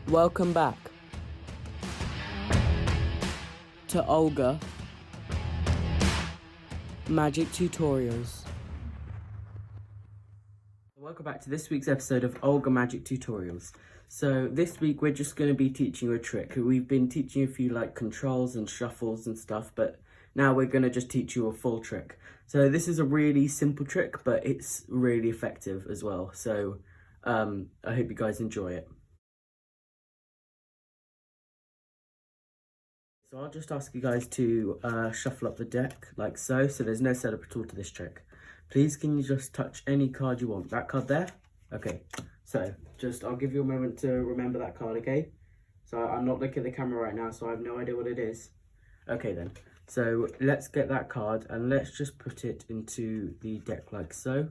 Welcome back to Olga Magic Tutorials. Welcome back to this week's episode of Olga Magic Tutorials. So this week we're just going to be teaching you a trick. We've been teaching you a few like controls and shuffles and stuff, but now we're going to just teach you a full trick. So this is a really simple trick, but it's really effective as well. So I hope you guys enjoy it. So I'll just ask you guys to shuffle up the deck like so. So there's no setup at all to this trick. Please can you just touch any card you want? That card there? Okay, so just I'll give you a moment to remember that card, okay? So I'm not looking at the camera right now, so I have no idea what it is. Okay then, so let's get that card and let's just put it into the deck like so.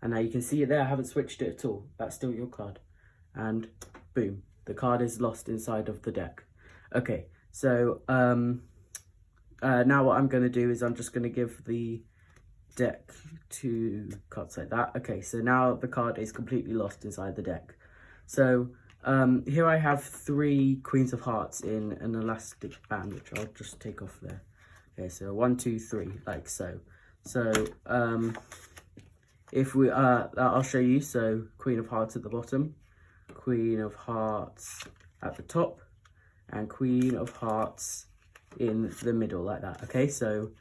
And now you can see it there, I haven't switched it at all. That's still your card. And boom, the card is lost inside of the deck. Okay. So now what I'm going to do is I'm just going to give the deck two cards like that. Okay, so now the card is completely lost inside the deck. So here I have 3 Queens of Hearts in an elastic band, which I'll just take off there. Okay, so 1, 2, 3, like so. So if we I'll show you. So Queen of Hearts at the bottom, Queen of Hearts at the top, and Queen of Hearts in the middle like that. Okay, so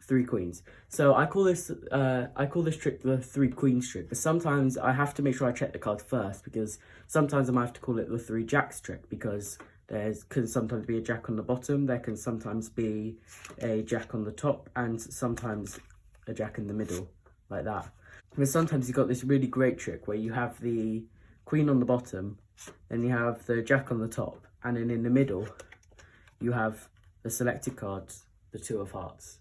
3 queens. So I call this trick the 3 queens trick, but sometimes I have to make sure I check the card first, because sometimes I might have to call it the 3 jacks trick, because there can sometimes be a jack on the bottom, there can sometimes be a jack on the top, and sometimes a jack in the middle like that. But sometimes you've got this really great trick where you have the queen on the bottom, then you have the jack on the top, and then in the middle, you have the selected cards, the 2 of Hearts.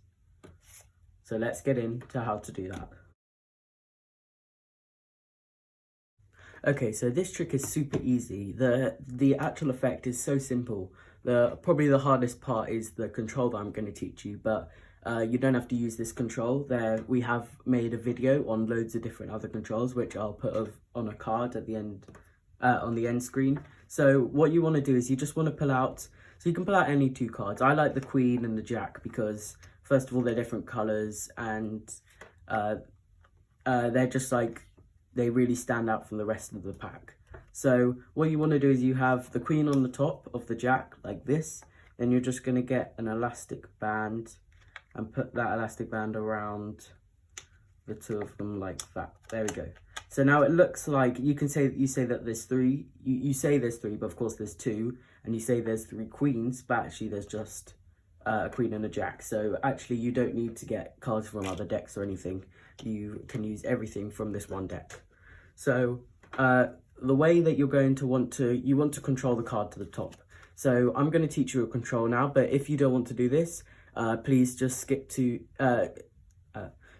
So let's get into how to do that. Okay, so this trick is super easy. The actual effect is so simple. Probably the hardest part is the control that I'm going to teach you, but you don't have to use this control. We have made a video on loads of different other controls, which I'll put on a card at the end, on the end screen. So what you want to do is you just want to pull out, so you can pull out any 2 cards. I like the Queen and the Jack because first of all they're different colours, and they're just like, they really stand out from the rest of the pack. So what you want to do is you have the Queen on the top of the Jack like this, then you're just going to get an elastic band and put that elastic band around the 2 of them like that. There we go. So now it looks like you say that there's 3. You say there's 3, but of course there's 2, and you say there's 3 queens, but actually there's just a queen and a jack. So actually you don't need to get cards from other decks or anything. You can use everything from this one deck. So the way that you're going to want to control the card to the top. So I'm going to teach you a control now, but if you don't want to do this, please just skip to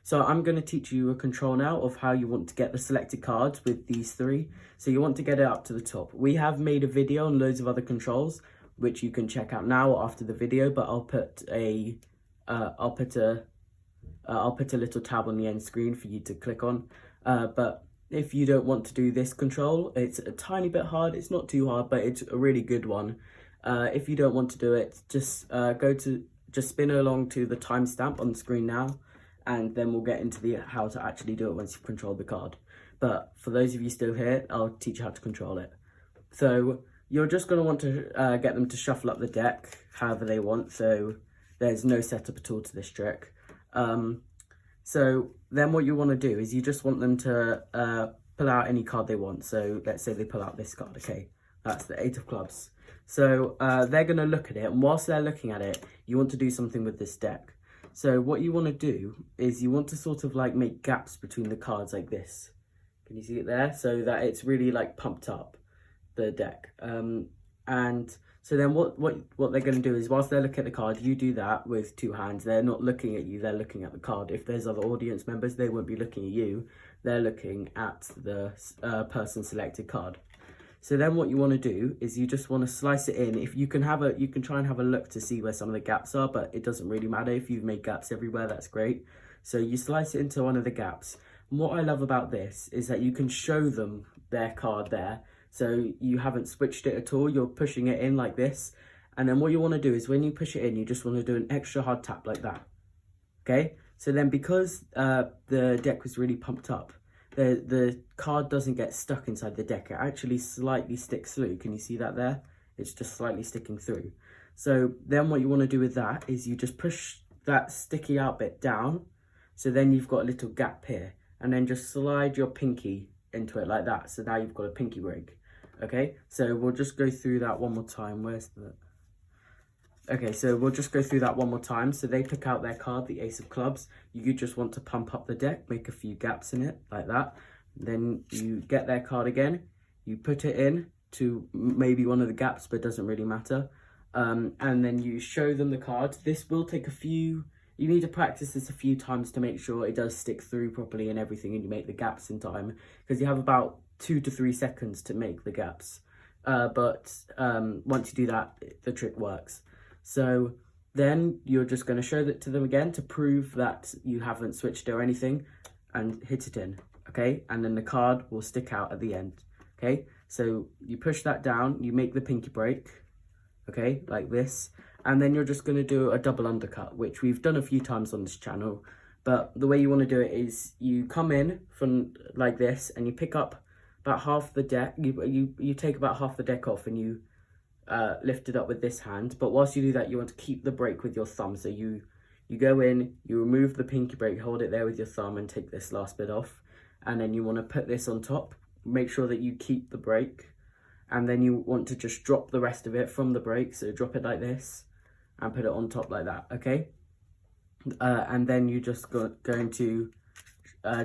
so I'm going to teach you a control now of how you want to get the selected cards with these 3. So you want to get it up to the top. We have made a video on loads of other controls, which you can check out now or after the video, but I'll put a little tab on the end screen for you to click on. But if you don't want to do this control, it's a tiny bit hard. It's not too hard, but it's a really good one. If you don't want to do it, just spin along to the timestamp on the screen now, and then we'll get into how to actually do it once you've controlled the card. But for those of you still here, I'll teach you how to control it. So you're just going to want to get them to shuffle up the deck however they want. So there's no setup at all to this trick. So then what you want to do is you just want them to pull out any card they want. So let's say they pull out this card, okay? That's the 8 of clubs. So they're going to look at it, and whilst they're looking at it, you want to do something with this deck. So what you want to do is you want to sort of like make gaps between the cards like this. Can you see it there? So that it's really like pumped up the deck. And so then what they're going to do is, whilst they're looking at the card, you do that with 2 hands. They're not looking at you, they're looking at the card. If there's other audience members, they won't be looking at you. They're looking at the person's selected card. So then what you want to do is you just want to slice it in. If you can try and have a look to see where some of the gaps are, but it doesn't really matter. If you've made gaps everywhere, that's great. So you slice it into one of the gaps. And what I love about this is that you can show them their card there. So you haven't switched it at all, you're pushing it in like this. And then what you want to do is when you push it in, you just want to do an extra hard tap like that. Okay, so then because the deck was really pumped up, the card doesn't get stuck inside the deck. It actually slightly sticks through. Can you see that there? It's just slightly sticking through. So then what you want to do with that is you just push that sticky out bit down. So then you've got a little gap here. And then just slide your pinky into it like that. So now you've got a pinky break. Okay, so we'll just go through that one more time. Where's the... Okay, so we'll just go through that one more time. So they pick out their card, the Ace of Clubs. You just want to pump up the deck, make a few gaps in it, like that. Then you get their card again. You put it in to maybe one of the gaps, but it doesn't really matter. And then you show them the card. This will take a few... You need to practice this a few times to make sure it does stick through properly and everything, and you make the gaps in time. Because you have about 2 to 3 seconds to make the gaps. But once you do that, the trick works. So then you're just going to show that to them again to prove that you haven't switched or anything, and hit it in, okay? And then the card will stick out at the end, okay? So you push that down, you make the pinky break, okay, like this, and then you're just going to do a double undercut, which we've done a few times on this channel. But the way you want to do it is you come in from like this and you pick up about half the deck, you take about half the deck off and you lift it up with this hand. But whilst you do that, you want to keep the break with your thumb. So you go in, you remove the pinky break, hold it there with your thumb and take this last bit off. And then you want to put this on top. Make sure that you keep the break. And then you want to just drop the rest of it from the break. So drop it like this and put it on top like that, okay? And then you just going to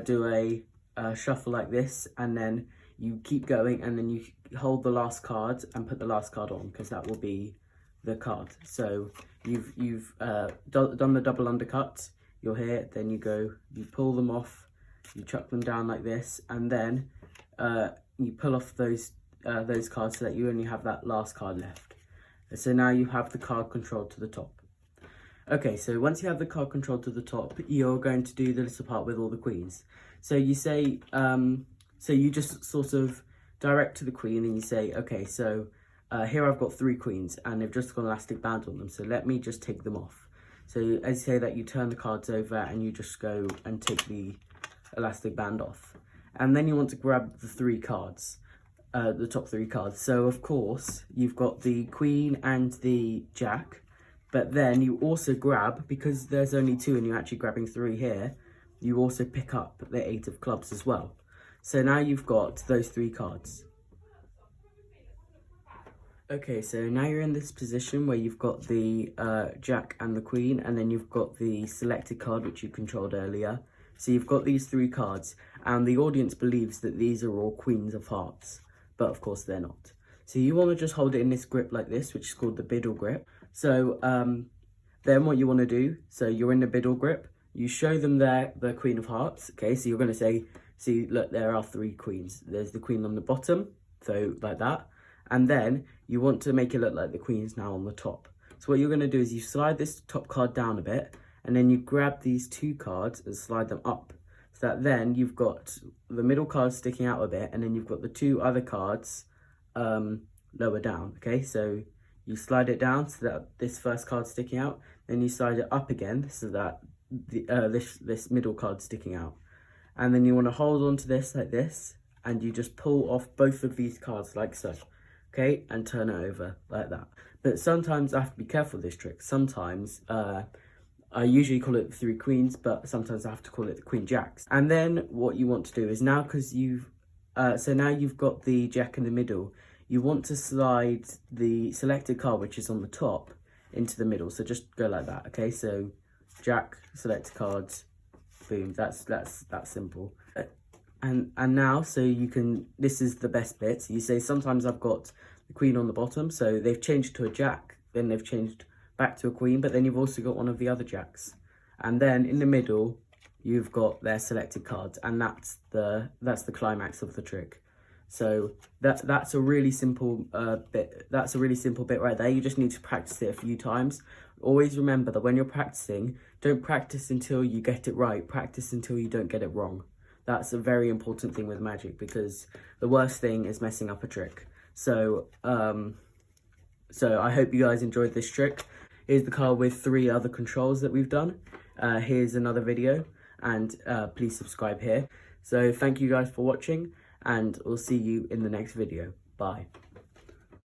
do a shuffle like this, and then you keep going, and then you hold the last card and put the last card on, because that will be the card. So you've done the double undercut, you're here, then you pull them off, you chuck them down like this, and then you pull off those cards so that you only have that last card left. So now you have the card controlled to the top. Okay, so once you have the card controlled to the top, you're going to do the little part with all the queens. So you say, so you just sort of direct to the queen and you say, okay, so here I've got 3 queens and they've just got an elastic band on them, so let me just take them off. So as you say that, you turn the cards over and you just go and take the elastic band off. And then you want to grab the 3 cards. The top 3 cards. So of course you've got the queen and the jack, but then you also grab, because there's only 2 and you're actually grabbing 3 here, you also pick up the 8 of clubs as well. So now you've got those 3 cards. Okay, so now you're in this position where you've got the jack and the queen, and then you've got the selected card which you controlled earlier. So you've got these 3 cards, and the audience believes that these are all queens of hearts. But of course they're not. So you want to just hold it in this grip like this, which is called the Biddle grip. So then what you want to do, so you're in the Biddle grip, you show them the Queen of Hearts, okay? So you're going to say, see, look, there are 3 queens. There's the queen on the bottom, so like that. And then you want to make it look like the queen's now on the top. So what you're going to do is you slide this top card down a bit, and then you grab these 2 cards and slide them up. So that then you've got the middle card sticking out a bit, and then you've got the 2 other cards lower down, okay? So you slide it down so that this first card's sticking out, then you slide it up again so that this middle card's sticking out. And then you want to hold on to this like this, and you just pull off both of these cards like so, okay? And turn it over like that. But sometimes I have to be careful with this trick. Sometimes I usually call it the 3 queens, but sometimes I have to call it the queen jacks. And then what you want to do is now, because so now you've got the jack in the middle, you want to slide the selected card, which is on the top, into the middle. So just go like that, okay? So jack, selected cards, boom. That's simple. And now, so you can, this is the best bit. You say, sometimes I've got the queen on the bottom, so they've changed to a jack, then they've changed back to a queen, but then you've also got one of the other jacks, and then in the middle you've got their selected cards, and that's the climax of the trick. So that's a really simple bit. That's a really simple bit right there. You just need to practice it a few times. Always remember that when you're practicing, don't practice until you get it right. Practice until you don't get it wrong. That's a very important thing with Magic, because the worst thing is messing up a trick. So, so I hope you guys enjoyed this trick. Here's the card with 3 other controls that we've done. Here's another video, and please subscribe here. So thank you guys for watching, and we'll see you in the next video. Bye.